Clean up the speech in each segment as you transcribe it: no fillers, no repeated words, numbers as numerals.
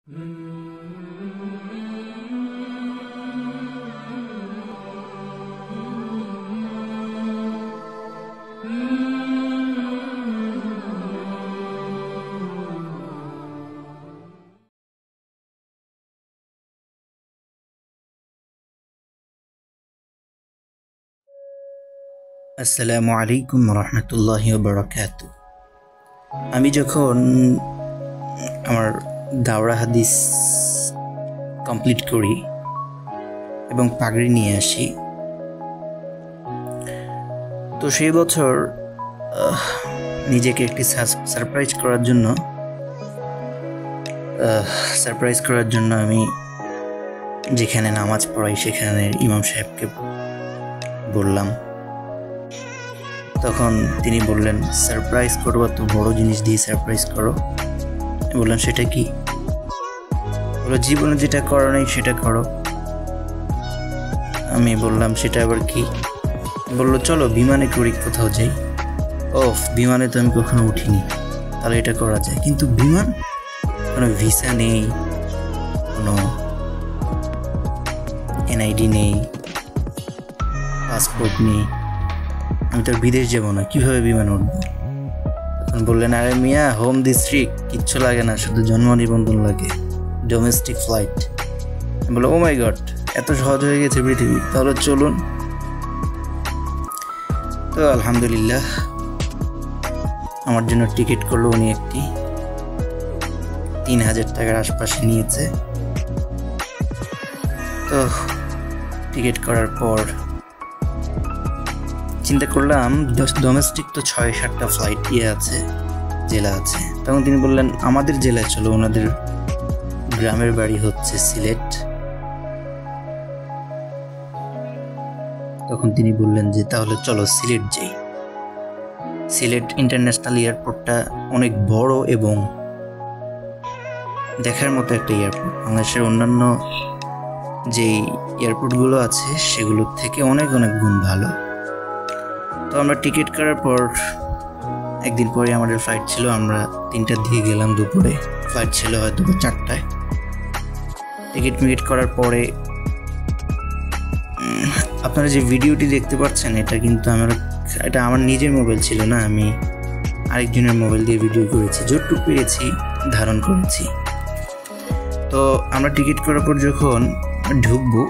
আসসালামু আলাইকুম রহমতুল্লাহি ওয়া বারাকাতুহু। আমি যখন আমার দাওরা হাদিস কমপ্লিট করি এবং পাগড়ি নিয়ে আসি, তো সেই বছর নিজেকে একটি সারপ্রাইজ করার জন্য আমি যেখানে নামাজ পড়াই সেখানে ইমাম সাহেবকে বললাম। তখন তিনি বললেন, সারপ্রাইজ করবো তো বড় জিনিস দিয়ে সারপ্রাইজ করো। বললাম, সেটা কি? বললো, জীবনে যেটা করো নাই সেটা করো। আমি বললাম, সেটা আবার কি? বললো, চলো বিমানে করি, কোথাও যাই। বিমানে তো আমি কখনো উঠিনি, তাহলে এটা করা যায়। কিন্তু বিমান, কোনো ভিসা নেই, কোনো এনআইডি নেই, পাসপোর্ট নেই, আমি তো বিদেশ যাবো না, কিভাবে বিমান উঠবো? তখন বললেন, আরে মিয়া, হোম ডিস্ট্রিক্ট কিচ্ছু লাগে না, শুধু জন্ম নিবন্ধন লাগে, ডোমেস্টিক ফ্লাইট। বললো, ও মাই গড, এত সহজ হয়ে গেছে পৃথিবী, তাহলে চলুন। তো আলহামদুলিল্লাহ, আমার জন্য টিকিট করলো উনি একটি 3000 টাকার আশপাশে নিয়েছে। তো টিকিট করার পর চিন্তা করলাম, ডোমেস্টিক তো 6-7টা ফ্লাইট আছে, জেলা আছে। তখন তিনি বললেন, আমাদের জেলায় চলো, ওনাদের গ্রামের বাড়ি হচ্ছে সিলেট। তখন তিনি বললেন যে তাহলে চলো সিলেট যাই। সিলেট ইন্টারন্যাশনাল এয়ারপোর্টটা অনেক বড় এবং দেখার মতো একটা এয়ারপোর্ট। বাংলাদেশের অন্যান্য যেই এয়ারপোর্টগুলো আছে সেগুলোর থেকে অনেক অনেক গুণ ভালো। তো আমরা টিকিট করার পর একদিন পরে আমাদের ফ্লাইট ছিল, আমরা 3টার দিকে গেলাম দুপুরে, ফ্লাইট ছিল হয়তো 4টায়। টিকিট করার পরে আপনারা যে ভিডিওটি দেখতে পাচ্ছেন, এটা আমার নিজের মোবাইল ছিল না, আমি আরেকজনের মোবাইল দিয়ে ভিডিও করেছি, যতটুকু পেরেছি ধারণ করেছি। তো আমরা টিকিট করার পর যখন ঢুকবো,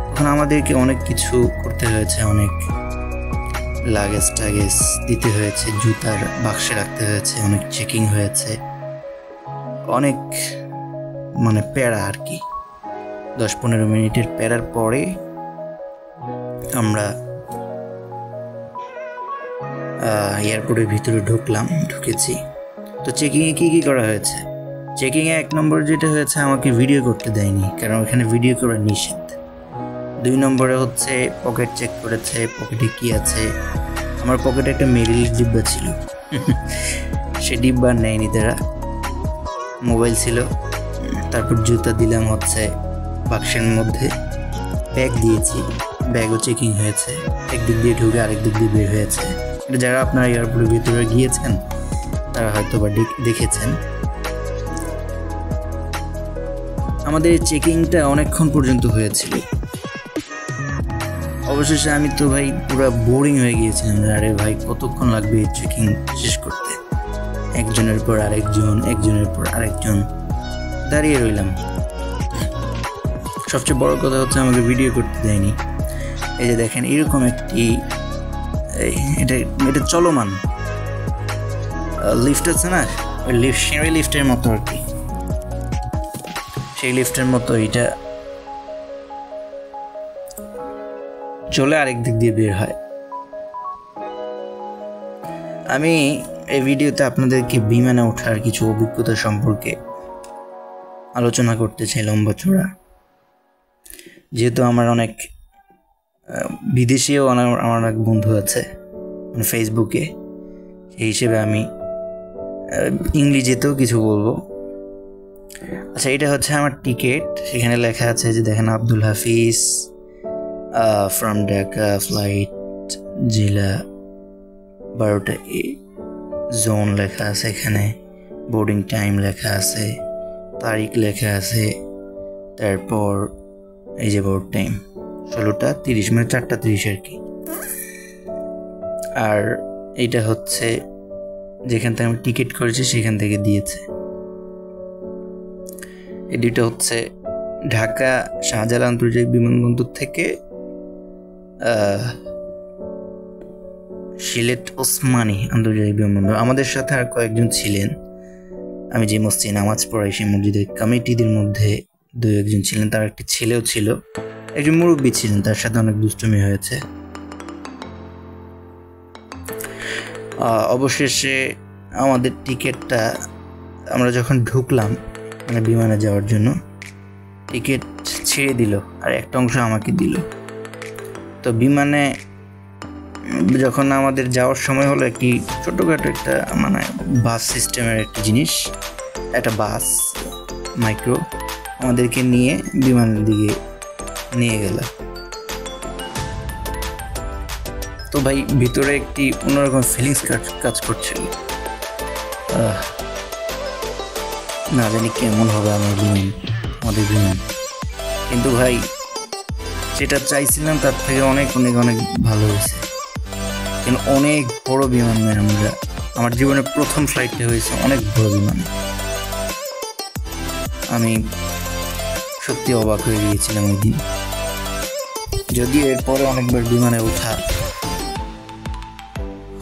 তখন আমাদেরকে অনেক কিছু করতে হয়েছে, অনেক লাগেজ টাগেজ দিতে হয়েছে, জুতার বাক্সে রাখতে হয়েছে, অনেক চেকিং হয়েছে, অনেক প্যারা আর কি। 10-15 মিনিটের প্যারার পরে আমরা এয়ারপোর্টের ভিতরে ঢুকেছি। তো চেকিংয়ে কি করা হয়েছে? চেকিংয়ে 1 নম্বর যেটা হয়েছে, আমাকে ভিডিও করতে দেয়নি, কারণ ওখানে ভিডিও করা নিষেধ। 2 নম্বরে হচ্ছে পকেট চেক করেছে, পকেটে কি আছে। আমার পকেটে একটা মেরিলের ডিব্বা ছিল, সে ডিব্বা নেয়নি তারা, মোবাইল ছিল। তারপর জুতা দিলাম হচ্ছে বাক্সের মধ্যে, ব্যাগ দিয়েছি, ব্যাগও চেকিং হয়েছে, একদিক দিয়ে ঢুকে আরেক দিক দিয়ে বের হয়েছে। এটা যারা আপনারা এয়ারপোর্টের ভিতরে গিয়েছেন তারা হয়তো বা দেখেছেন। আমাদের এই চেকিংটা অনেকক্ষণ পর্যন্ত হয়েছিল। অবশেষে আমি তো ভাই পুরো বোরিং হয়ে গিয়েছিলাম, আরে ভাই কতক্ষণ লাগবে এই চেকিং শেষ করতে। একজনের পর আরেকজন দাঁড়িয়ে রইলাম। সবচেয়ে বড় কথা হচ্ছে, আমাকে ভিডিও করতে দেয়নি। এই যে দেখেন, এরকম একটি এটা চলমান লিফট আছে না, ওই লিফটের মতো আর কি, সেই লিফটের মতো এটা চলে আরেক দিক দিয়ে বের হয়। আমি এই ভিডিওতে আপনাদেরকে বিমানে ওঠার কিছু অভিজ্ঞতা সম্পর্কে আলোচনা করতে চাই, লম্বা চড়া। যেহেতু আমার অনেক বিদেশিও আমার এক বন্ধু আছে ফেসবুকে, সেই হিসেবে আমি ইংরেজিতেও কিছু বলবো। আচ্ছা, এটা হচ্ছে আমার টিকিট। সেখানে লেখা আছে যে দেখেন, আব্দুল হাফিজ ফ্রম ঢাকা, ফ্লাইট জেলা 12টা জোন লেখা আছে, এখানে বোর্ডিং টাইম লেখা আছে, তারিখ লেখা আছে, তারপর এই যে বোর্ড টাইম 16:30, মানে 4:30 আর কি। আর এটা হচ্ছে যেখান থেকে আমি টিকিট করেছি সেখান থেকে দিয়েছে। এই দুটো হচ্ছে ঢাকা শাহজালাল আন্তর্জাতিক বিমানবন্দর থেকে সিলেট ওসমানী আন্তর্জাতিক বিমানবন্দর। আমাদের সাথে আর কয়েকজন ছিলেন, আমি যে মসজিদে নামাজ পড়াই সেই মসজিদের কমিটিদের মধ্যে 2-1 ছিলেন। তার একটি ছেলেও ছিল, একজন মুরব্বী ছিলেন, তার সাথে অনেক দুষ্টুমি হয়েছে। অবশেষে আমাদের টিকিটটা আমরা যখন ঢুকলাম, মানে বিমানে যাওয়ার জন্য, টিকিট ছেড়ে দিল আর একটা অংশ আমাকে দিল। তো বিমানে যখন আমাদের যাওয়ার সময় হলো, একটি ছোটোখাটো একটা মানে বাস সিস্টেমের একটা জিনিস, একটা বাস মাইক্রো আমাদেরকে নিয়ে বিমানের দিকে নিয়ে গেল। তো ভাই ভিতরে একটি অন্যরকম ফিলিংস কাজ করছিল, না জানি কেমন হবে আমাদের বিমান। কিন্তু ভাই যেটা চাইছিলাম তার থেকে অনেক অনেক অনেক ভালো হয়েছে। কেন অনেক বড় বিমান, আমার জীবনের প্রথম ফ্লাইটটা হয়েছে অনেক বড় বিমানে। আমি সত্যি অবাক হয়ে গিয়েছিলাম ওই দিন। যদিও এরপরে অনেকবার বিমানে ওঠা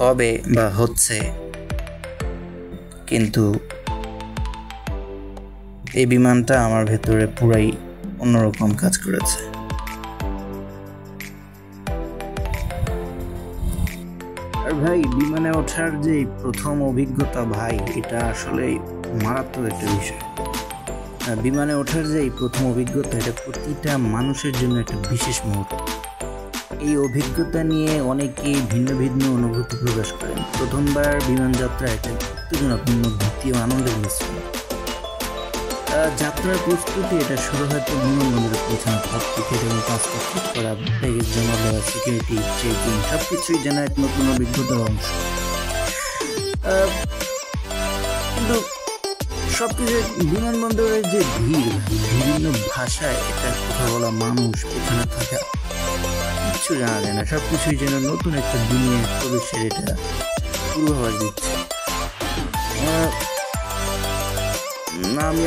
হবে বা হচ্ছে, কিন্তু এই বিমানটা আমার ভেতরে পুরাই অন্যরকম কাজ করেছে। আর ভাই বিমানে ওঠার যে প্রথম অভিজ্ঞতা ভাই, এটা আসলে মারাত্মক একটা বিষয়। বিমানে ওঠার যে প্রথম অভিজ্ঞতা, এটা প্রতিটা মানুষের জন্য একটা বিশেষ মুহূর্ত। এই অভিজ্ঞতা নিয়ে অনেকেই ভিন্ন ভিন্ন অনুভূতি প্রকাশ করেন। প্রথমবার বিমান যাত্রা একটা উত্তেজনাপূর্ণ ভীতি ও আনন্দের মিশ্রণ। যাত্রার প্রস্তুতি এটা শুরু হয়তো বিমানবন্দরে পৌঁছানো, টিকিট এবং পাসপোর্ট ঠিক করা, ব্যাগেজ জমা দেওয়া, সিকিউরিটি চেকিং, সব কিছুই যেন এক নতুন অভিজ্ঞতার অংশ। কিন্তু সবকিছু বিমানবন্দরের যে ভিড়, বিভিন্ন ভাষায় এটা কথা বলা মানুষ, পেছনে থাকা, কিচ্ছু জানা যায় না। সবকিছুই যেন নতুন একটা দুনিয়ায় প্রবেশের এটা পূর্বাভাস দিচ্ছে।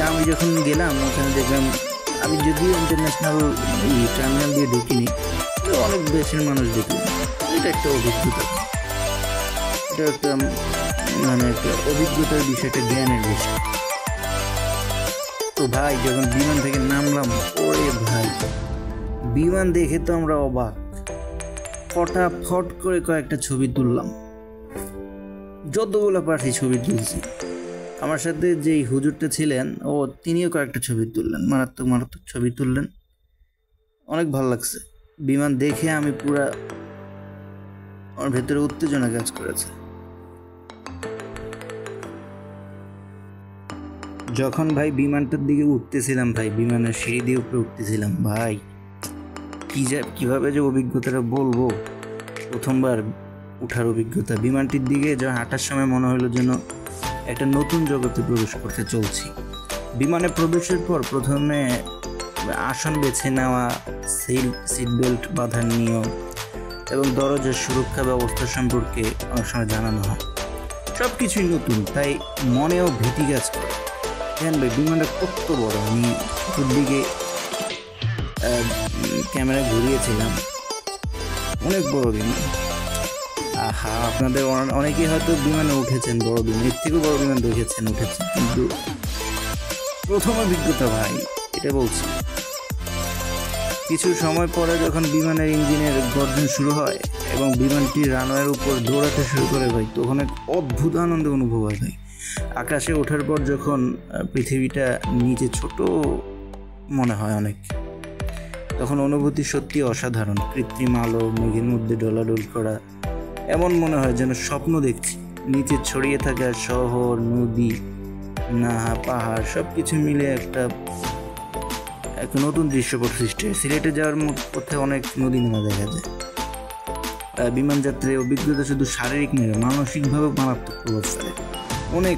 আমি যখন গেলাম ওখানে দেখলাম, আমি যদিও ইন্টারন্যাশনাল টার্মিনাল দিয়ে ঢুকিনি, অনেক দেশের মানুষ দেখলাম। এটা একটা অভিজ্ঞতা, এটা একটা মানে একটা অভিজ্ঞতার বিষয়, একটা জ্ঞানের বিষয়। তো ভাই যখন বিমান থেকে নামলাম, ওরে ভাই বিমান দেখে তো আমরা অবাক। ফটাফট করে কয়েকটা ছবি তুললাম, যতগুলো পারছি ছবি তুলছি। আমার সাথে যেই হুজুরটা ছিলেন তিনিও কয়েকটা ছবি তুললেন, মারাত্মক ছবি তুললেন। অনেক ভালো লাগছে বিমান দেখে। আমি পুরা আমার ভেতরে উত্তেজনা কাজ করেছে। যখন ভাই বিমানটার দিকে উঠতেছিলাম, ভাই বিমানের সিঁড়ি দিয়ে উপরে উঠতেছিলাম, ভাই কিভাবে যে অভিজ্ঞতাটা বলবো, প্রথমবার উঠার অভিজ্ঞতা। বিমানটির দিকে যখন হাঁটার সময় মনে হলো যেন একটা নতুন জগতে প্রবেশ করতে চলছি। বিমানে প্রবেশের পর প্রথমে আসন বেছে নেওয়া, সিট বেল্ট বাঁধার নিয়ম এবং দরজার সুরক্ষা ব্যবস্থা সম্পর্কে অনেক সময় জানানো হয়। সব কিছুই নতুন, তাই মনেও ভীতি কাজ করে। কেন ভাই বিমানটা কত বড়, আমি দিকে ক্যামেরা ঘুরিয়েছিলাম, অনেক বড় বিমান। আপনাদের অনেকেই হয়তো বিমানে উঠেছেন, বড় বিমান, এর থেকেও বড় বিমান উঠেছেন, কিন্তু প্রথম অভিজ্ঞতা ভাই, এটা বলছি। কিছু সময় পরে যখন বিমানের ইঞ্জিনের গর্জন শুরু হয় এবং বিমানটি রানওয়ের উপর দৌড়াতে শুরু করে ভাই, তখন এক অদ্ভুত আনন্দ অনুভব হয় ভাই। আকাশে ওঠার পর যখন পৃথিবীটা নিচে ছোট মনে হয় অনেক, তখন অনুভূতি সত্যি অসাধারণ। কৃত্রিম আলো, মেঘের মধ্যে ডলাডল করা, এমন মনে হয় যেন স্বপ্ন দেখছি। নিচে ছড়িয়ে থাকা শহর, নদী, পাহাড় সব কিছু মিলে একটা নতুন দৃশ্যপট সৃষ্টি হয়। সিলেটে যাওয়ার পথে অনেক নদী নামা দেখা যায়। বিমান যাত্রায় অভিজ্ঞতা শুধু শারীরিক নয়, মানসিকভাবে মারাত্মক প্রভাব ফেলে। অনেক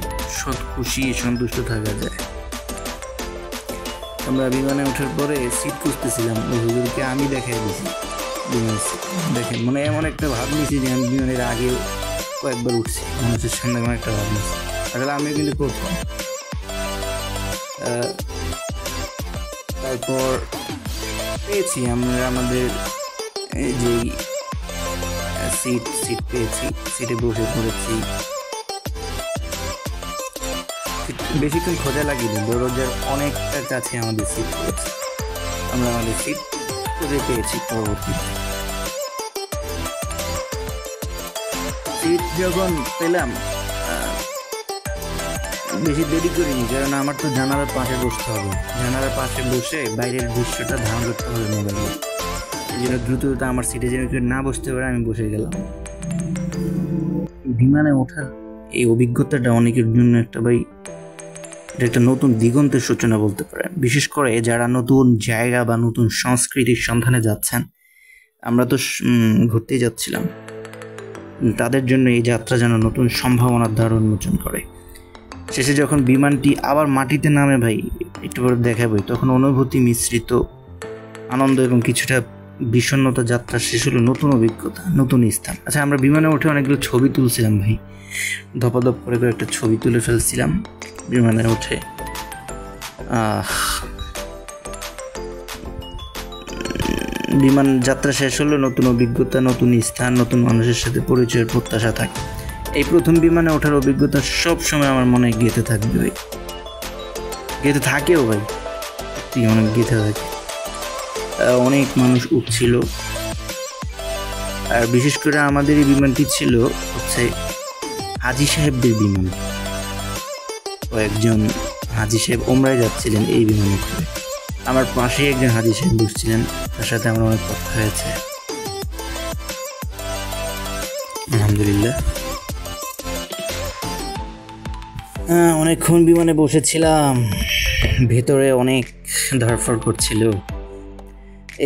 খুশি, সন্তুষ্ট থাকা যায়। আমরা বিমানে ওঠার পরে সিট খুঁজতেছিলাম, ওই হুজুরকে আমি দেখাই দিয়েছি বিমানের সিট। দেখেন মানে এমন একটা ভাব নিয়েছি যে আমি বিমানের আগে কয়েকবার উঠছি, মানুষের সামনে এমন একটা ভাব নিয়েছি। আসলে আমি কিন্তু প্রথম। তারপর পেয়েছি আমরা আমাদের এই যে সিট পেয়েছি, সিটে বসে পড়েছি। বেশিক্ষণ খোঁজা লাগেনি, দরজার অনেকটা কাছে আমাদের সিট পেয়েছি। আমরা আমাদের সিট খুঁজে পেয়েছি পরবর্তীতে। সিট যখন পেলাম বেশি দেরি করিনি, কারণ আমার তো জানালার পাশে বসতে হবে। জানালার পাশে বসে বাইরের দৃশ্যটা ধারণ করতে হবে মোবাইলে। এই জন্য দ্রুত আমার সিটে যেন কেউ না বসতে পারে আমি বসে গেলাম। বিমানে ওঠার এই অভিজ্ঞতাটা অনেকের জন্য এটা একটা নতুন দিগন্তের সূচনা বলতে পারেন। বিশেষ করে যারা নতুন জায়গা বা নতুন সংস্কৃতির সন্ধানে যাচ্ছেন, আমরা তো ঘুরতেই যাচ্ছিলাম, তাদের জন্য এই যাত্রা যেন নতুন সম্ভাবনার দ্বার উন্মোচন করে। শেষে যখন বিমানটি আবার মাটিতে নামে ভাই, একটু পরে দেখাবো, তখন অনুভূতি মিশ্রিত আনন্দ এবং কিছুটা বিষণ্ণতা। যাত্রা শেষ হলো নতুন অভিজ্ঞতা, নতুন স্থান। আচ্ছা, আমরা বিমানে উঠে অনেকগুলো ছবি তুলছিলাম ভাই, ধপাধপ করে একটা ছবি তুলে ফেলছিলাম বিমানে উঠে। বিমান যাত্রা শেষ হলো নতুন অভিজ্ঞতা, নতুন স্থান, নতুন মানুষের সাথে পরিচয়ের প্রত্যাশা থাকে। এই প্রথম বিমানে ওঠার অভিজ্ঞতা সব সময় আমার মনে গেঁথে থাকবে ভাই, গেঁথে থাকেও ভাই, অনেক গেঁথে থাকে। অনেক মানুষ উঠছিল, আর বিশেষ করে আমাদের এই বিমানটি ছিল হচ্ছে হাজী সাহেবদের বিমান। কয়েকজন হাজী সাহেব ওমরায় যাচ্ছিলেন এই বিমানে করে। আমার পাশে একজন হাজী সাহেব বসছিলেন, তার সাথে আমার অনেক কথা হয়েছে আলহামদুলিল্লাহ। অনেকক্ষণ বিমানে বসেছিলাম, ভেতরে অনেক ধরফর করছিল।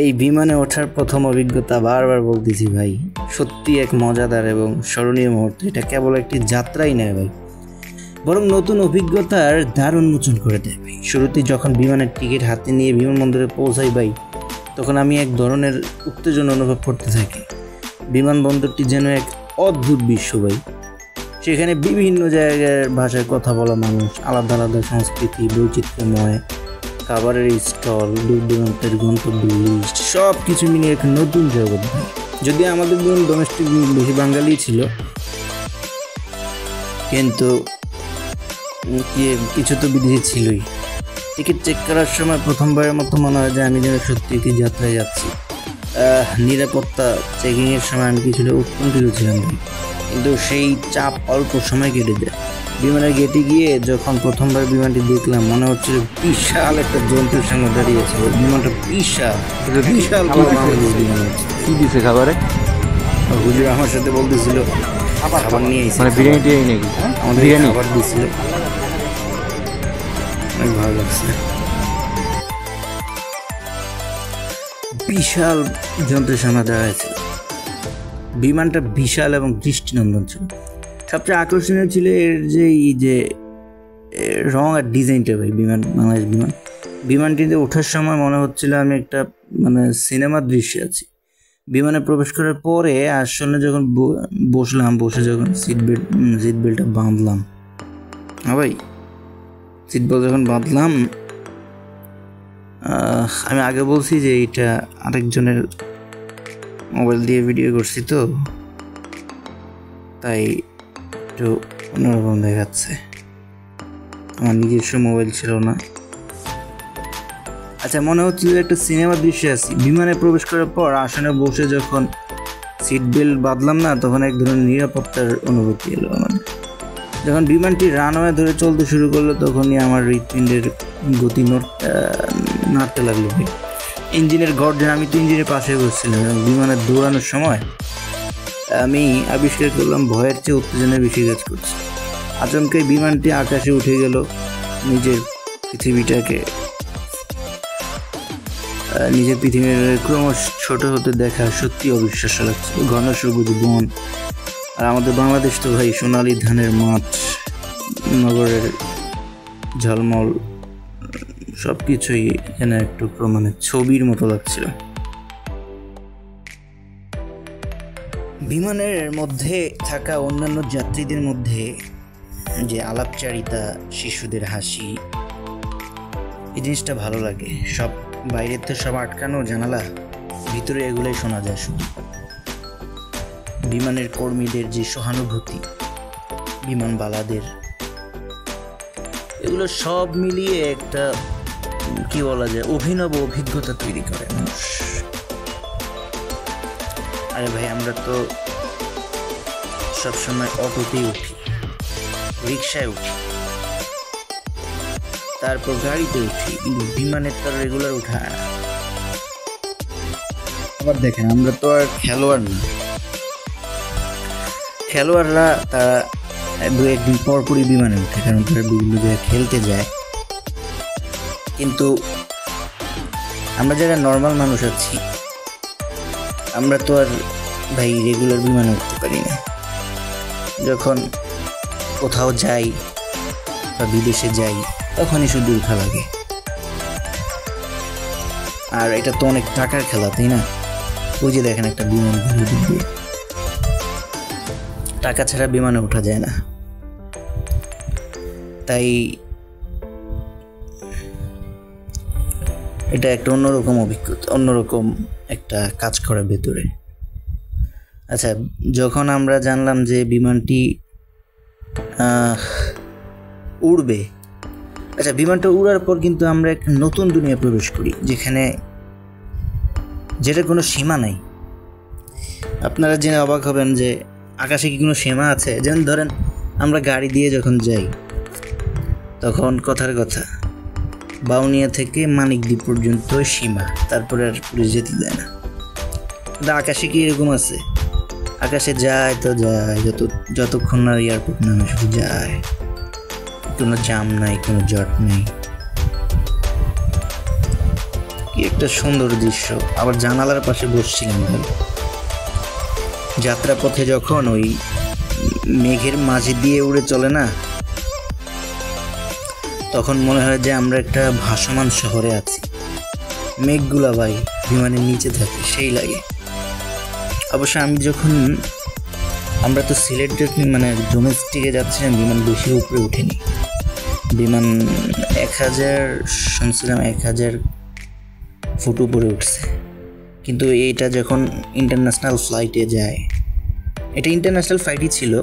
এই বিমানে ওঠার প্রথম অভিজ্ঞতা বারবার বলতেছি ভাই, সত্যি এক মজাদার এবং স্মরণীয় মুহূর্ত। এটা কেবল একটি যাত্রাই নয় ভাই, বরং নতুন অভিজ্ঞতার দ্বার উন্মোচন করে দেয় ভাই। শুরুতে যখন বিমানের টিকিট হাতে নিয়ে বিমানবন্দরে পৌঁছাই ভাই, তখন আমি এক ধরনের উত্তেজনা অনুভব করতে থাকি। বিমানবন্দরটি যেন এক অদ্ভুত বিশ্ব ভাই। সেখানে বিভিন্ন জায়গার ভাষায় কথা বলা মানুষ, আলাদা আলাদা সংস্কৃতি, বৈচিত্র্যময় খাবারের স্টল, দূর দূরান্তের গন্তব্য লিস্ট, সব কিছু মিলিয়ে এক নতুন জগৎ ভাই। যদি আমাদের ধরুন ডোমেস্টিক বেশি বাঙালি ছিল, কিন্তু কিছু তো বিদেশি ছিলই। টিকিট চেক করার সময় প্রথমবারের মতো মনে হয় যে আমি যেন সত্যি একটি যাত্রায় যাচ্ছি। নিরাপত্তা চেকিংয়ের সময় আমি কিছুটা উৎকণ্ঠিত ছিলাম ভাই, কিন্তু সেই চাপ অল্প সময় কেটে যায়। বিমানের গেটে গিয়ে যখন প্রথমবার বিমানটি দেখলাম, মনে হচ্ছিল বিশাল একটা জন্তুর সঙ্গে দাঁড়িয়েছিল। বিমানটা বিশাল বিমান। কি দিছে খাবারে? হুজুর আমার সাথে বলতেছিল খাবার নিয়ে এসে, মানে বিরিয়ানি টিরিয়ানি নাকি? আমাদের খাবার দিচ্ছিল, অনেক ভালো লাগছে। বিশাল যন্ত্রের সামনে দাঁড়াইছিল। বিমানটা বিশাল এবং দৃষ্টিনন্দন ছিল। সবচেয়ে আকর্ষণীয় ছিল এর যে এই যে রং আর ডিজাইনটা ভাই। বাংলাদেশ বিমানটিতে ওঠার সময় মনে হচ্ছিল আমি একটা সিনেমার দৃশ্যে আছি। বিমানে প্রবেশ করার পরে আসলে যখন বসে যখন সিট বেল্টটা বাঁধলাম, ভাই সিট বেল্ট যখন বাঁধলাম, আমি আগে বলছি যে এটা আরেকজনের মোবাইল দিয়ে ভিডিও করছি, তো তাই একটু অন্যরকম দেখাচ্ছে। আমার নিজস্ব মোবাইল ছিল না। আচ্ছা, মনে হচ্ছিল একটা সিনেমার দৃশ্যে আছি। বিমানে প্রবেশ করার পর আসনে বসে যখন সিট বেল্ট বাঁধলাম না, তখন এক ধরনের নিরাপত্তার অনুভূতি এলো আমার। যখন বিমানটি রানওয়ে ধরে চলতে শুরু করলো, তখনই আমার হৃৎপিণ্ডের গতি নাড়তে লাগলো। ইঞ্জিনের গর্জন, আমি তো ইঞ্জিনের পাশে বসছিলাম। বিমানের দৌড়ানোর সময় আমি আবিষ্কার করলাম ভয়ের চেয়ে উত্তেজনা বেশি কাজ করছে। আচমকে বিমানটি আকাশে উঠে গেল, নিজের পৃথিবীর ক্রমশ ছোট হতে দেখা সত্যি অবিশ্বাস্য লাগছে। ঘন সবুজ বন, আর আমাদের বাংলাদেশ তো ভাই সোনালি ধানের মাঠ, নগরের ঝলমল সব কিছুই এখানে একটু মানে ছবির মতো লাগছিল। বিমানের মধ্যে থাকা অন্যান্য যাত্রীদের মধ্যে যে আলাপচারিতা, শিশুদের হাসি, এই জিনিসটা ভালো লাগে। সব বাইরের তো সব আটকানো জানালা, ভিতরে এগুলোই শোনা যায় শুধু। বিমানের কর্মীদের যে সহানুভূতি, বিমানবালাদের, এগুলো সব মিলিয়ে একটা কি বলা যায় অভিনব অভিজ্ঞতা তৈরি করে মানুষ। আরে ভাই, আমরা তো সবসময় অটোতেই উঠি, রিক্সায় উঠি, তারপর গাড়িতে উঠি, কিন্তু বিমানের তো রেগুলার উঠা হয় না। আবার দেখেন, আমরা তো আর খেলোয়াড় না। খেলোয়াড়রা তারা 2-1 দিন পর পরই বিমানে উঠে, কারণ তারা বিভিন্ন জায়গায় খেলতে যায়। কিন্তু আমরা যারা নর্মাল মানুষ আছি, আমরা তো আর ভাই রেগুলার বিমানে উঠতে পারি না। যখন কোথাও যাই বা বিদেশে যাই, তখনই শুধু উঠা লাগে। আর এটা তো অনেক টাকার খেলা, তাই না? ওই যে দেখেন একটা বিমান দিয়ে, টাকা ছাড়া বিমানে ওঠা যায় না। তাই এটা একটা অন্যরকম অভিজ্ঞতা, অন্যরকম একটা কাজ করে ভেতরে। আচ্ছা, যখন আমরা জানলাম যে বিমানটি উড়বে, আচ্ছা বিমানটা উড়ার পর কিন্তু আমরা এক নতুন দুনিয়া প্রবেশ করি, যেটা কোনো সীমা নাই। আপনারা জেনে অবাক হবেন যে আকাশে কি কোনো সীমা আছে? যেমন ধরেন আমরা গাড়ি দিয়ে যখন যাই, তখন কথার কথা বাউনিয়া থেকে মানিকদ্বীপ পর্যন্ত সীমা, তারপরে আর পুলিশ যেতে দেয় না। কিন্তু আকাশে কি এরকম আছে? আকাশে যায় তো যায়, যতক্ষণ না এয়ারপোর্ট নামে শুধু যায়, কোনো জাম নাই, কোনো জট নেই। কি একটা সুন্দর দৃশ্য। আবার জানালার পাশে বসছিলাম ভাই, যাত্রাপথে যখন ওই মেঘের মাঝে দিয়ে উড়ে চলে না, তখন মনে হয় যে আমরা একটা ভাসমান শহরে আছি। মেঘগুলা ভাই বিমানের নিচে থাকে, সেই লাগে। অবশ্য আমরা তো সিলেটে মানে ডোমেস্টিকে যাচ্ছিলাম, বিমান বেশি উপরে উঠেনি। বিমান 1000 শুনছিলাম 1000 ফুট উপরে উঠছে। কিন্তু এইটা যখন ইন্টারন্যাশনাল ফ্লাইটে যায়, এটা ইন্টারন্যাশনাল ফ্লাইটই ছিল,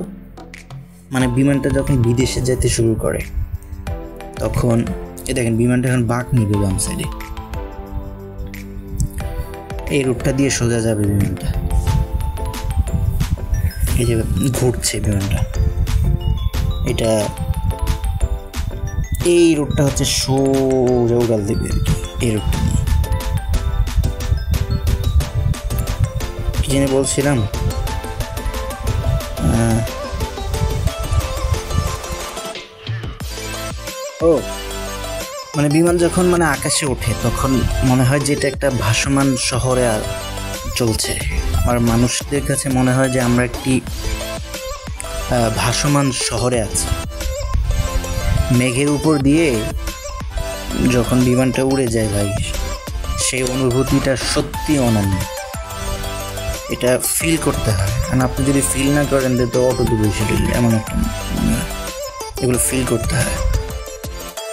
মানে বিমানটা যখন বিদেশে যেতে শুরু করে, তখন দেখেন বিমানটা এখন বাঁক নিবে বাম সাইডে, এই রুটটা দিয়ে সোজা যাবে বিমানটা। এই যে ঘুরছে বিমানটা, এটা এই রুটটা হচ্ছে সোজা উড়াল দেবে আর কি। এই রুটটা কি জানি বলছিলাম, মানে বিমান যখন মানে আকাশে ওঠে, তখন মনে হয় যে এটা একটা ভাসমান শহরে চলছে। আর মানুষদের কাছে মনে হয় যে আমরা একটি ভাসমান শহরে আছি। মেঘের উপর দিয়ে যখন বিমানটা উড়ে যায় ভাই, সেই অনুভূতিটা সত্যি অনন্য। এটা ফিল করতে হয়, কারণ আপনি যদি ফিল না করেন তো অটো দেবে সেটা, এমন একটা এগুলো ফিল করতে হয়।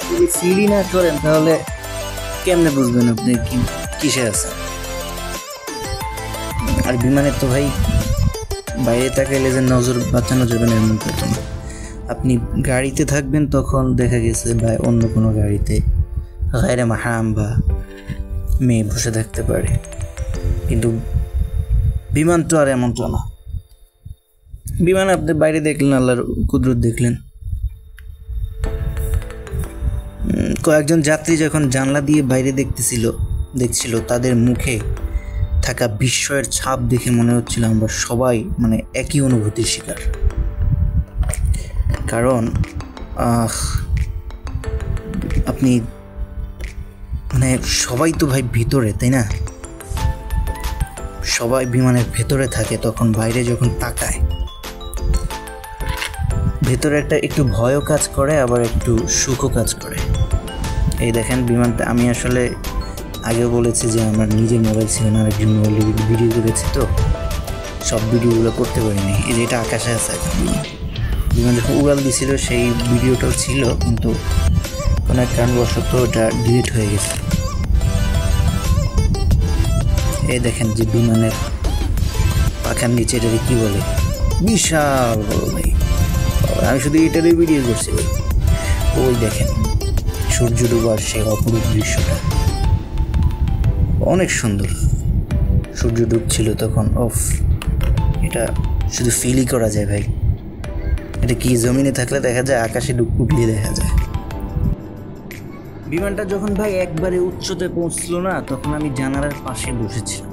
যদি ফিলই না করেন তাহলে কেমনে বুঝবেন আপনি কিসে আছেন? আর বিমানের তো ভাই বাইরে তাকাইলে যে নজর বাঁচানো যাবে না এমন কথা না। আপনি গাড়িতে থাকবেন, তখন দেখা গেছে বা অন্য কোনো গাড়িতে গায়রে মাহরাম বা মেয়ে বসে থাকতে পারে, কিন্তু বিমান তো আর এমনটা না। বিমান আপনি বাইরে দেখলেন, আল্লাহর কুদরত দেখলেন। কয়েকজন যাত্রী যখন জানলা দিয়ে বাইরে দেখছিল, তাদের মুখে থাকা বিস্ময়ের ছাপ দেখে মনে হচ্ছিল আমরা সবাই মানে একই অনুভূতির শিকার। কারণ আপনি মানে সবাই তো ভাই ভিতরে, তাই না? সবাই বিমানের ভেতরে থাকে, তখন বাইরে যখন তাকায়, ভেতরে একটু ভয়ও কাজ করে, আবার একটু সুখও কাজ করে। এই দেখেন বিমানটা, আমি আসলে আগেও বলেছি যে আমার নিজের মোবাইল ছিল না, আরেকজন মোবাইলে ভিডিও করেছি, তো সব ভিডিওগুলো করতে পারিনি। এই যে এটা আকাশে আছে, বিমান যখন উড়াল দিছিল সেই ভিডিওটাও ছিল, কিন্তু কোনো এক কারণবশত ওটা ডিলিট হয়ে গেছে। এই দেখেন যে বিমানের পাখার নিচে এটাকে কী বলে, বিশাল বড় ভাই। আমি শুধু এটারই ভিডিও করছি ভাই। ওই দেখেন সূর্য ডুবার সেই অপরূপ দৃশ্যটা অনেক সুন্দর। সূর্য ডুবছিল তখন, অফ এটা শুধু ফিলই করা যায় ভাই। এটা কি জমিনে থাকলে দেখা যায়, আকাশে উঠলে দেখা যায়। বিমানটা যখন ভাই একবারে উচ্চতায় পৌঁছলো না, তখন আমি জানালার পাশে বসেছিলাম,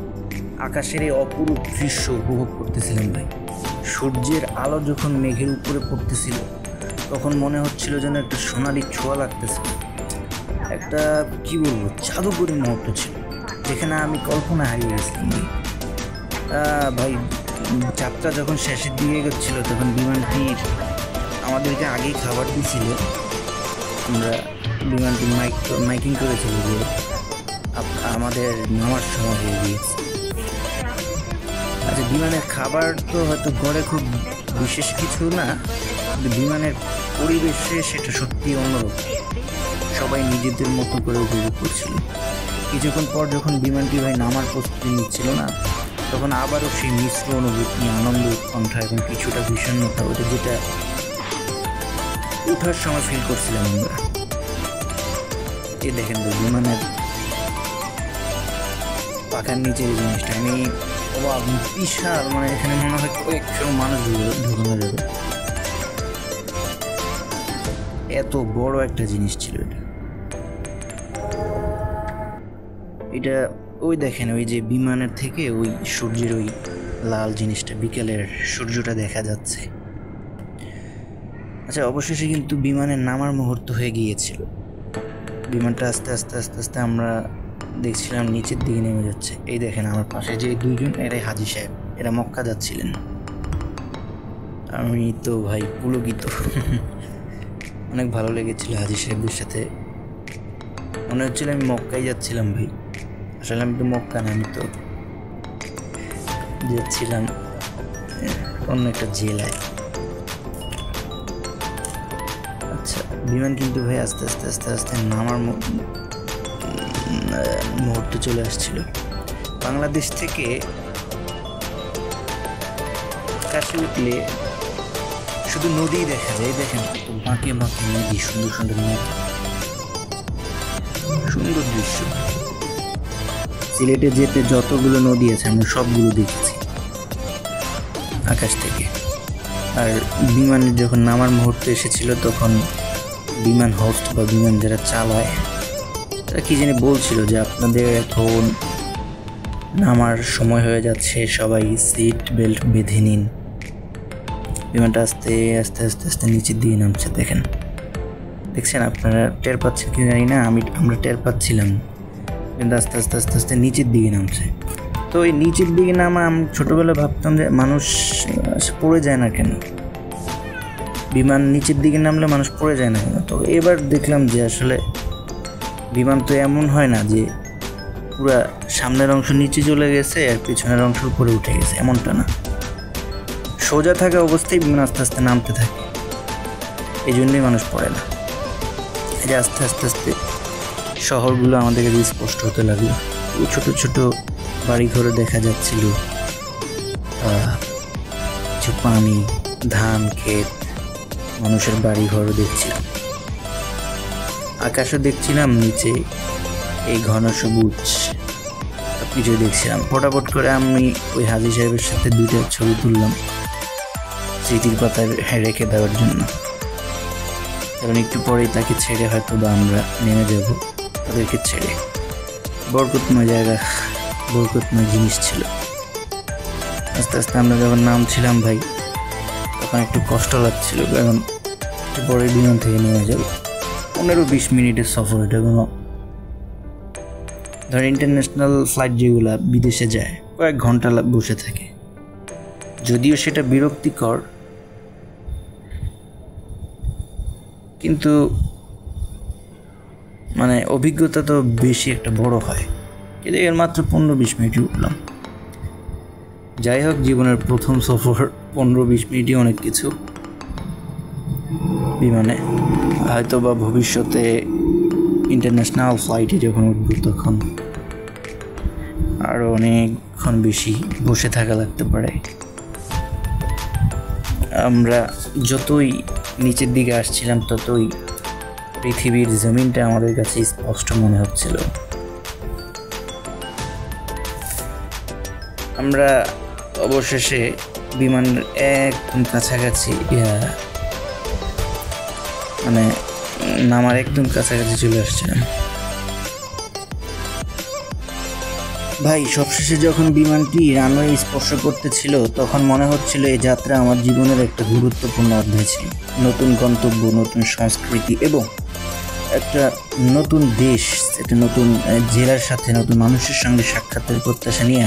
আকাশের এই অপরূপ দৃশ্য উপভোগ করতেছিলাম ভাই। সূর্যের আলো যখন মেঘের উপরে পড়তেছিল, তখন মনে হচ্ছিল যেন একটা সোনালি ছোঁয়া লাগতেছে। একটা কি বলবো, জাদুকরী মুহূর্ত ছিল, যেখানে আমি কল্পনা হারিয়ে গেছিলাম ভাই। যাত্রা যখন শেষের দিকে এগোচ্ছিল, তখন বিমানটির আমাদেরকে আগেই খাবার দিয়েছিল। আমরা বিমানটি মাইকিং করেছিল যে আমাদের নামার সময় হয়ে গিয়েছে। আচ্ছা, বিমানের খাবার তো হয়তো ঘরে খুব বিশেষ কিছু না, কিন্তু বিমানের পরিবেশে সেটা সত্যি অন্যরকম। সবাই নিজেদের মতো করে উপভোগ করছিল। কিছুক্ষণ পর যখন বিমানটি ভাই নামার প্রস্তুতি নিচ্ছিল না, তখন আবারও সেই মিশ্র অনুভূতি, আনন্দ, উৎকণ্ঠা এবং কিছুটা বিষণ্ণতা, ওটা যেটা ওঠার সময় ফিল করছিলাম আমরা। এই দেখেন তো বিমানের পাখার নিচে এই জিনিসটা, আমি বিশাল, মানে এখানে মনে হয় কয়েকশো মানুষ ঢুকানো যাবে, এত বড় একটা জিনিস ছিল এটা। এটা ওই দেখেন, ওই যে বিমানের থেকে ওই সূর্যের ওই লাল জিনিসটা, বিকেলের সূর্যটা দেখা যাচ্ছে। আচ্ছা, অবশেষে কিন্তু বিমানের নামার মুহূর্ত হয়ে গিয়েছিল। বিমানটা আস্তে আস্তে আস্তে আস্তে আমরা দেখছিলাম নিচের দিকে নেমে যাচ্ছে। এই দেখেন আমার পাশে যে দুইজন, এরাই হাজী সাহেব, এরা মক্কা যাচ্ছিলেন। আমি তো ভাই পুলকিত, অনেক ভালো লেগেছিল হাজী সাহেবদের সাথে। মনে হচ্ছিল আমি মক্কায় যাচ্ছিলাম ভাই। আসলে আমি তো মক্কা না, আমি তো যাচ্ছিলাম অন্য একটা জেলায়। আচ্ছা, বিমান কিন্তু ভাই আস্তে আস্তে আস্তে আস্তে নামার মুহূর্তে চলে আসছিল। বাংলাদেশ থেকে আকাশে উঠলে শুধু নদী দেখা যায়। দেখেন বাঁকে বাঁকে নদী, সুন্দর সুন্দর নদী, সুন্দর দৃশ্য। সিলেটে যেতে যতগুলো নদী আছে আমরা সবগুলো দেখেছি আকাশ থেকে। আর বিমানের যখন নামার মুহূর্ত এসেছিল, তখন বিমান হোস্ট বা বিমান যারা চালায়, তারা কি জানি বলছিল যে আপনাদের এখন নামার সময় হয়ে যাচ্ছে, সবাই সিট বেল্ট বেঁধে নিন। বিমানটা আস্তে আস্তে আস্তে আস্তে নিচের দিকে নামছে। দেখছেন আপনারা, টের পাচ্ছেন কি জানি না, আমরা টের পাচ্ছিলাম, কিন্তু আস্তে আস্তে আস্তে আস্তে নিচের দিকে নামছে। তো এই নিচের দিকে নামা, আমি ছোটোবেলায় ভাবতাম যে মানুষ পড়ে যায় না কেন, বিমান নিচের দিকে নামলে মানুষ পড়ে যায় না কেন। তো এবার দেখলাম যে আসলে বিমান তো এমন হয় না যে পুরা সামনের অংশ নিচে চলে গেছে আর পিছনের অংশ উপরে উঠে গেছে, এমনটা না। সোজা থাকা অবস্থায় বিমান আস্তে আস্তে নামতে থাকে, এই জন্যই মানুষ পড়ে না। এই যে আস্তে আস্তে আস্তে শহরগুলো আমাদেরকে স্পষ্ট হতে লাগলো। ওই ছোটো ছোটো বাড়িঘরে দেখা যাচ্ছিল, কিছু পানি, ধান ক্ষেত, মানুষের বাড়িঘরও দেখছিলাম, আকাশও দেখছিলাম, নিচে এই ঘন সবুজ সব কিছু দেখছিলাম। ফটাফট করে আমি ওই হাজী সাহেবের সাথে দুইটা ছবি তুললাম স্মৃতির পাতায় রেখে দেওয়ার জন্য, কারণ একটু পরেই তাকে ছেড়ে হয়তো বা আমরা নেমে যাব, তাদেরকে ছেড়ে। বরকতময় জায়গা, বরকতময় জিনিস ছিল। আস্তে আস্তে আমরা যখন নামছিলাম ভাই, তখন একটু কষ্ট লাগছিল, কারণ একটু পরে বিমান থেকে নেমে যাব। 15-20 মিনিটের সফর, এটা কোনো ধর ইন্টারন্যাশনাল ফ্লাইট যেগুলো বিদেশে যায় কয়েক ঘন্টা বসে থাকে, যদিও সেটা বিরক্তিকর, কিন্তু মানে অভিজ্ঞতা তো বেশি একটা বড় হয়, কিন্তু এর মাত্র 15-20 মিনিটই উঠলাম। যাই হোক, জীবনের প্রথম সফর 15-20 মিনিটই অনেক কিছু। বিমানে হয়তো বা ভবিষ্যতে ইন্টারন্যাশনাল ফ্লাইটে যখন উঠব তখন আরও অনেকক্ষণ বেশি বসে থাকা লাগতে পারে। আমরা যতই নিচের দিকে আসছিলাম ততই পৃথিবীর জমিনটা আমাদের কাছে স্পষ্ট মনে হচ্ছিল। আমরা অবশেষে বিমানের একদম কাছাকাছি, মানে নামার একদম কাছাকাছি চলে আসছিলাম। ভাই, সবশেষে যখন বিমানটি রানওয়ে স্পর্শ করতেছিল তখন মনে হচ্ছিল এই যাত্রা আমার জীবনের একটা গুরুত্বপূর্ণ অধ্যায় ছিল। নতুন গন্তব্য, নতুন সংস্কৃতি এবং একটা নতুন দেশ, একটা নতুন জেলার সাথে নতুন মানুষের সঙ্গে সাক্ষাতের প্রত্যাশা নিয়ে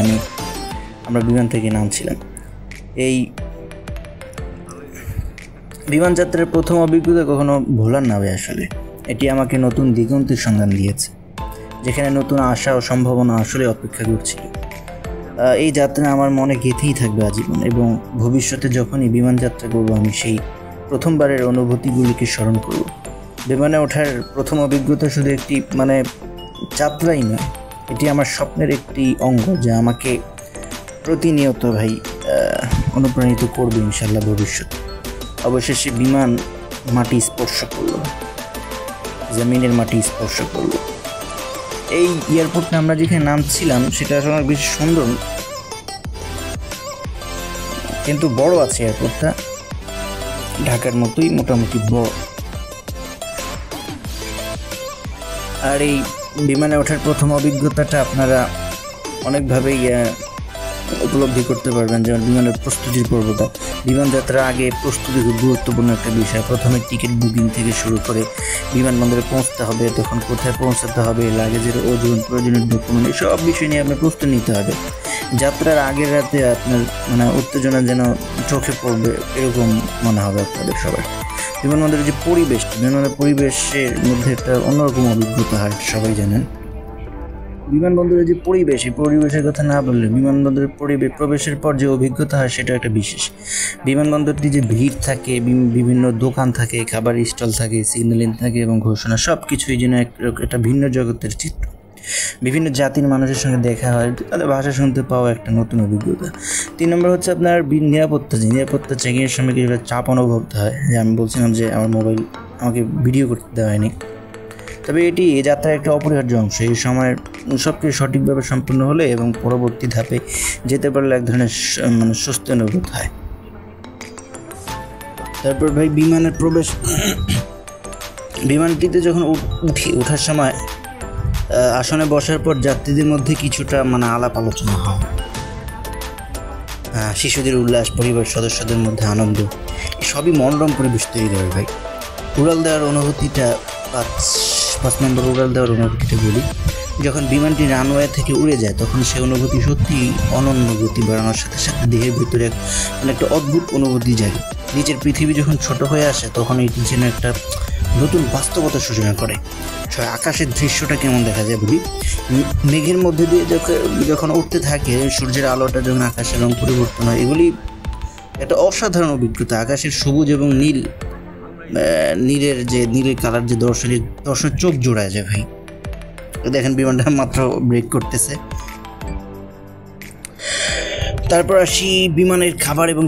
আমরা বিমান থেকে নামছিলাম। এই বিমান যাত্রার প্রথম অভিজ্ঞতা কখনো ভোলার না ভাই। আসলে এটি আমাকে নতুন দিগন্তের সন্ধান দিয়েছে, যেখানে নতুন আশা ও সম্ভাবনা আসলে অপেক্ষা করছিল। এই যাত্রা আমার মনে গেঁথেই থাকবে আজীবন, এবং ভবিষ্যতে যখনই বিমান যাত্রা করবো আমি সেই প্রথমবারের অনুভূতিগুলিকে স্মরণ করব। বিমানে ওঠার প্রথম অভিজ্ঞতা শুধু একটি যাত্রাই নয়, এটি আমার স্বপ্নের একটি অঙ্গ যা আমাকে প্রতিনিয়ত ভাই অনুপ্রাণিত করবে ইনশাল্লাহ ভবিষ্যতে। অবশেষে বিমান মাটি স্পর্শ করলো, জমিনের মাটি স্পর্শ করলো। এই এয়ারপোর্টে আমরা যেখানে নামছিলাম সেটা আসলে অনেক বেশি সুন্দর, কিন্তু বড় আছে এয়ারপোর্টটা, ঢাকার মতোই মোটামুটি বড়। আর এই বিমানে ওঠার প্রথম অভিজ্ঞতাটা আপনারা অনেকভাবেই উপলব্ধি করতে পারবেন। যেমন বিমানের প্রস্তুতির পর্বটা, বিমান যাত্রার আগে প্রস্তুতি খুব গুরুত্বপূর্ণ একটা বিষয়। প্রথমে টিকিট বুকিং থেকে শুরু করে বিমানবন্দরে পৌঁছতে হবে, তখন কোথায় পৌঁছাতে হবে, লাগেজের ওজন, প্রয়োজনীয় ডকুমেন্ট, সব বিষয় নিয়ে আপনার প্রস্তুতি নিতে হবে। যাত্রার আগের রাতে আপনার উত্তেজনা যেন চোখে পড়বে এরকম মনে হবে আপনাদের সবার। বিমানবন্দরের যে বিমানবন্দরের পরিবেশের মধ্যে একটা অন্যরকম অভিজ্ঞতা হয়, সবাই জানেন। বিমানবন্দরের যে এই পরিবেশের কথা না বললে বিমানবন্দরের প্রবেশের পর যে অভিজ্ঞতা হয় সেটা একটা বিশেষ। বিমানবন্দরটি যে ভিড় থাকে, বিভিন্ন দোকান থাকে, খাবার স্টল থাকে, সিগন্যালিং থাকে এবং ঘোষণা, সব কিছুই যেন একটা ভিন্ন জগতের চিত্র। বিভিন্ন জাতির মানুষের সঙ্গে দেখা হয়, তাদের ভাষা শুনতে পাওয়া একটা নতুন অভিজ্ঞতা। 3 নম্বর হচ্ছে আপনার নিরাপত্তা চেকিংয়ের সময় কিছুটা চাপ অনুভব হয়। যে আমি বলছিলাম যে আমার মোবাইল আমাকে ভিডিও করতে দেওয়া হয়নি, তবে এটি এই যাত্রার একটা অপরিহার্য অংশ। এই সময়ের সব কিছু সঠিকভাবে সম্পূর্ণ হলে এবং পরবর্তী ধাপে যেতে পারলে এক ধরনের স্বস্তি অনুভূত হয়। তারপর ভাই বিমানের প্রবেশ, বিমানটিতে যখন ওঠার সময় আসনে বসার পর যাত্রীদের মধ্যে কিছুটা আলাপ আলোচনা হয়। শিশুদের উল্লাস, পরিবার সদস্যদের মধ্যে আনন্দ, সবই মনোরম পরিবেশ তৈরি করে ভাই। উড়াল দেওয়ার অনুভূতিটা 5 নম্বর উড়াল দেওয়ার অনুভূতিটা বলি। যখন বিমানটি রানওয়ে থেকে উড়ে যায় তখন সে অনুভূতি সত্যি অনন্য গতি বাড়ানোর সাথে সাথে দেহের ভিতরে একটা অদ্ভুত অনুভূতি জাগে। নিচের পৃথিবী যখন ছোট হয়ে আসে তখন এটি যেন একটা নতুন বাস্তবতার সূচনা করে। আকাশের দৃশ্যটা কেমন দেখা যায় বলি। মেঘের মধ্যে দিয়ে যখন উঠতে থাকে, সূর্যের আলোটা যখন আকাশের রং পরিবর্তন হয়, এগুলি একটা অসাধারণ অভিজ্ঞতা। আকাশের সবুজ এবং নীলের কালার যে দর্শনের চোখ জোড়ায় যায় ভাই। দেখেন বিমানটা মাত্র ব্রেক করতেছে। তারপর আসি বিমানের খাবার এবং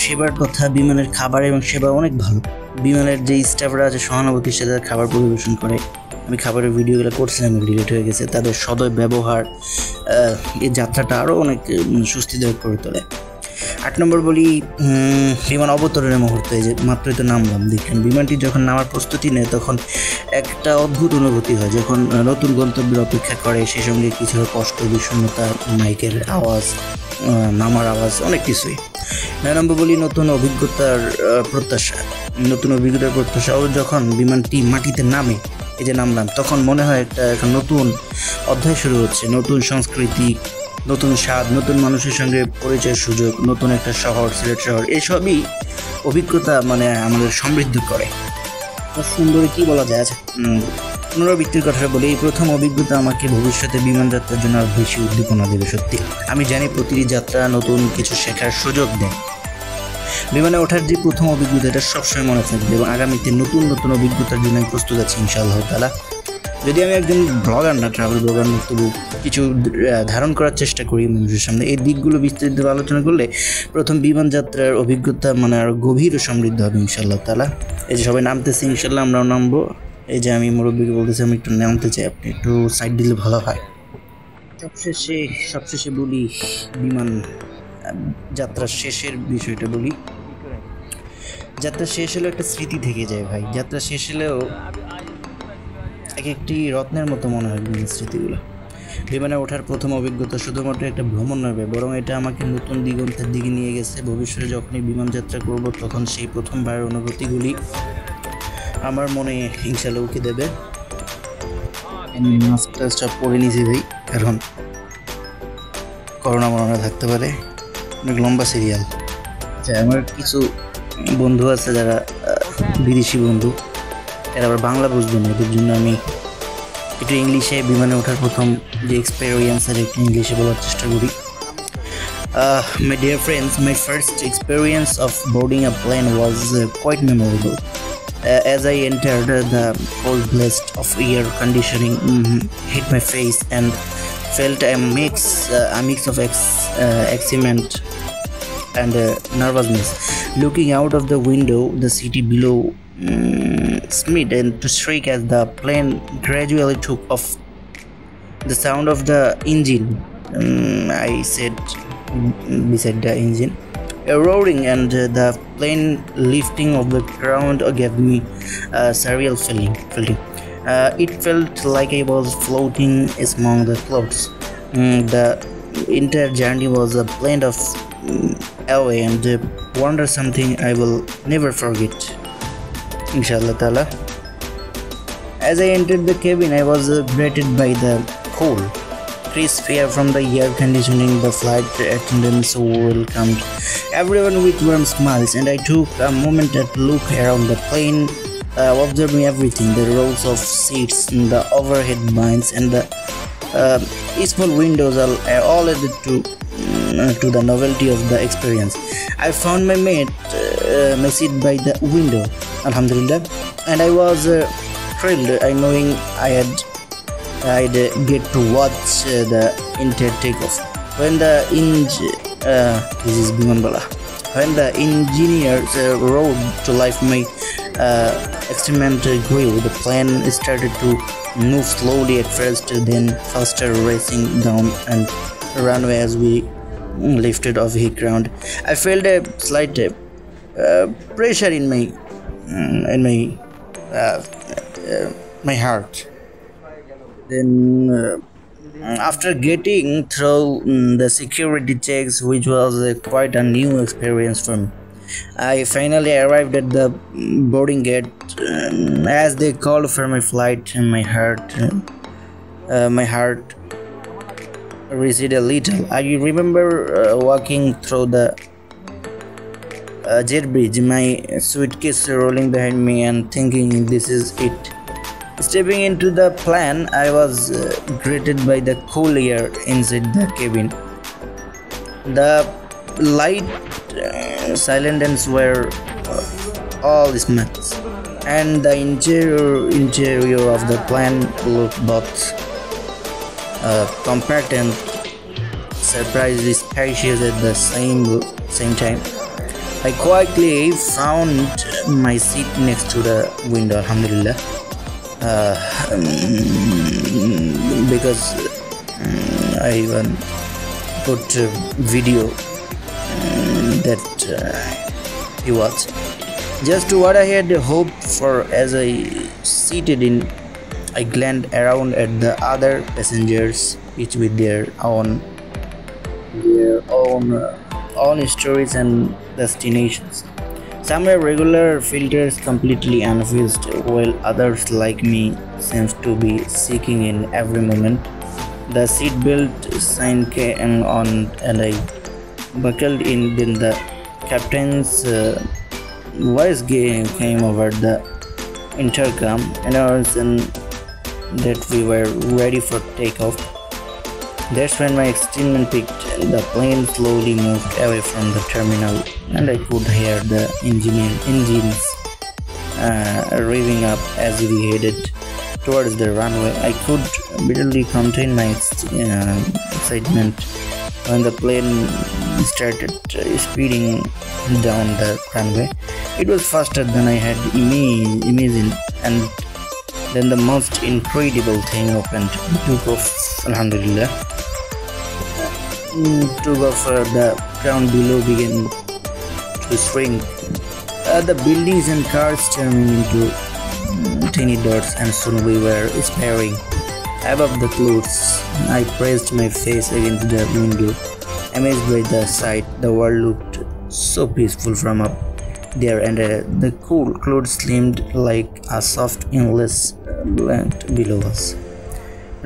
সেবার কথা। বিমানের খাবার এবং সেবা অনেক ভালো। বিমানের যে স্টাফরা আছে সহানুভূতির সাথে খাবার পরিবেশন করে। আমি খাবারের ভিডিওগুলো করছিলাম, ডিলিট হয়ে গেছে। তাদের সদয় ব্যবহার এই যাত্রাটা আরও অনেক স্বস্তিদায়ক করে তোলে। 8 নম্বর বলি বিমান অবতরণের মুহূর্তে, যে মাত্রই তো নামলাম, দেখলেন বিমানটি যখন নামার প্রস্তুতি নেয় তখন একটা অদ্ভুত অনুভূতি হয়। যখন নতুন গন্তব্যের অপেক্ষা করে, সেই সঙ্গে কিছু কষ্ট, বিষণ্ণতা, মাইকের আওয়াজ, নামার আওয়াজ, অনেক কিছুই। 9 নম্বর বলি নতুন অভিজ্ঞতার প্রত্যাশা। ও যখন বিমানটি মাটিতে নামে, এই যে নামলাম, তখন মনে হয় একটা নতুন অধ্যায় শুরু হচ্ছে। নতুন সংস্কৃতি, নতুন স্বাদ, নতুন মানুষের সঙ্গে পরিচয়ের সুযোগ, নতুন একটা শহর, সিলেট শহর, এসবই অভিজ্ঞতা আমাদের সমৃদ্ধ করে। সুন্দরী কি বলা যায়। পুনরাবৃত্তির কথা বলি, এই প্রথম অভিজ্ঞতা আমাকে ভবিষ্যতে বিমান যাত্রার জন্য আরও বেশি উদ্দীপনা দেবে। সত্যি আমি জানি প্রতিটি যাত্রা নতুন কিছু শেখার সুযোগ দেয়। বিমানে ওঠার যে প্রথম অভিজ্ঞতা এটা সবসময় মনে থাকবে এবং আগামীতে নতুন নতুন অভিজ্ঞতার জন্য আমি প্রস্তুত আছি ইনশাআল্লাহ তাআলা। যদি আমি একজন ব্লগার না, ট্রাভেল ব্লগার না, তবু কিছু ধারণ করার চেষ্টা করি মানুষের সামনে। এই দিকগুলো বিস্তারিতভাবে আলোচনা করলে প্রথম বিমান যাত্রার অভিজ্ঞতা মানে আরও গভীর ও সমৃদ্ধ হবে ইনশাআল্লাহ তাআলা। এই যে সবাই নামতেছে, ইনশাআল্লাহ আমরাও নামবো। এই যে আমি মুরব্বীকে বলতেছি আমি একটু নামতে চাই, আপনি একটু সাইড দিলে ভালো হয়। সবশেষে বলি বিমান যাত্রার শেষের বিষয়টা বলি। যাত্রা শেষ হলেও একটা স্মৃতি থেকে যায় ভাই। যাত্রা শেষ হলেও এক একটি রত্নের মতো মনে হয় বিমান স্মৃতিগুলো। বিমানে ওঠার প্রথম অভিজ্ঞতা শুধুমাত্র একটা ভ্রমণ নয়, বরং এটা আমাকে নতুন দিগন্তের দিকে নিয়ে গেছে। ভবিষ্যতে যখনই বিমান যাত্রা করব তখন সেই প্রথমবারের অনুভূতিগুলি আমার মনে ইনশাআল্লাহ উঠে দেবে। মাস্কটা পরে নিয়েছি ভাই, কারণ করোনা মরণা থাকতে পারে, অনেক লম্বা সিরিয়াল। আচ্ছা, আমার কিছু বন্ধু আছে যারা বিদেশি বন্ধু, এরা আবার বাংলা বুঝবে না, এদের জন্য আমি একটু ইংলিশে বিমানে ওঠার প্রথম যে এক্সপেরিয়েন্স আর একটু ইংলিশে বলার চেষ্টা করি। My dear friends, my first experience of boarding a plane was quite memorable. As I entered, the cold blast of air conditioning hit my face and felt a mix of excitement and nervousness. Looking out of the window, the city below seemed to shriek as the plane gradually took off. The sound of the engine, I said beside the engine, roaring and the plane lifting of the ground gave me a surreal feeling. It felt like I was floating among the clouds. The entire journey was a blend of awe and wonder, something I will never forget, inshallah ta'ala. As I entered the cabin, I was greeted by the cool, crisp air from the air conditioning. The flight attendants welcomed everyone with warm smiles, and I took a moment to look around the plane, observing everything: the rows of seats, the overhead bins, and the small windows all added to the novelty of the experience. I found my seat by the window, alhamdulillah, and I was thrilled, knowing I'd get to watch the entire takeoff. When the engineers rode to life my experiment grew. The plane started to move slowly at first, then faster, racing down and runway as we lifted off the ground. I felt a slight pressure in my heart. Then after getting through the security checks, which was quite a new experience for me, I finally arrived at the boarding gate. As they called for my flight, and my heart receded a little. I remember walking through the jet bridge, my suitcase rolling behind me, and thinking, this is it. Stepping into the plane, I was greeted by the cool air inside the cabin. The light silence were all smooth, and the interior of the plane looked both compact and surprisingly spacious at the same time. I quietly found my seat next to the window, alhamdulillah. Because I even put a video that he watched. Just what I had hoped for. As I seated in, I glanced around at the other passengers, each with their own stories and destinations. Some were regular filters, completely unfazed, while others, like me, seemed to be seeking in every moment. The seatbelt sign came on, and I buckled in. Then the captain's voice came over the intercom, announcing that we were ready for takeoff. That's when my excitement peaked. The plane slowly moved away from the terminal, and I could hear the engines revving up as we headed towards the runway. I could barely contain my excitement when the plane started speeding down the runway. It was faster than I had imagined, and then the most incredible thing happened. Took off, alhamdulillah. Took off, the ground below began to shrink. The buildings and cars turning into tiny dots, and soon we were staring above the clouds. I pressed my face against the window, amazed by the sight. The world looked so peaceful from up there, and the cool clouds seemed like a soft, endless blanket below us.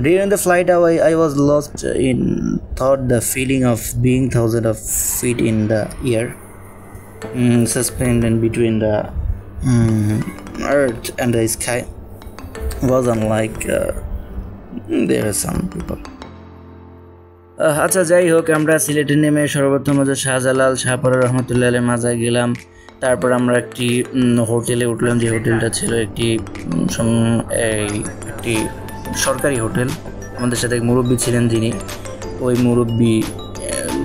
During the flight, I was lost in thought, the feeling of being thousands of feet in the air, suspended between the earth and the sky, was unlike there are some people. আচ্ছা, যাই হোক, আমরা সিলেটে নেমে সর্বপ্রথম শাহজালাল শাহপরা রহমতুল্লাহ আলাইহির মাজায় গেলাম। তারপর আমরা একটি হোটেলে উঠলাম, যে হোটেলটা ছিল একটি সরকারি হোটেল। আমাদের সাথে এক মুরব্বী ছিলেন, যিনি ওই মুরব্বী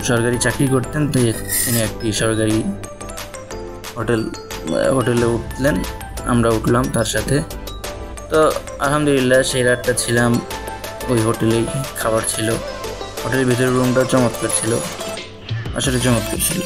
সরকারি চাকরি করতেন, তো তিনি একটি সরকারি হোটেলে উঠলেন, আমরা উঠলাম তার সাথে। তো আলহামদুলিল্লাহ সেই রাতটা ছিলাম ওই হোটেলেই। খাবার ছিল, হোটেলের ভিতরে রুমটা চমৎকার ছিল, আসলে চমৎকার ছিল।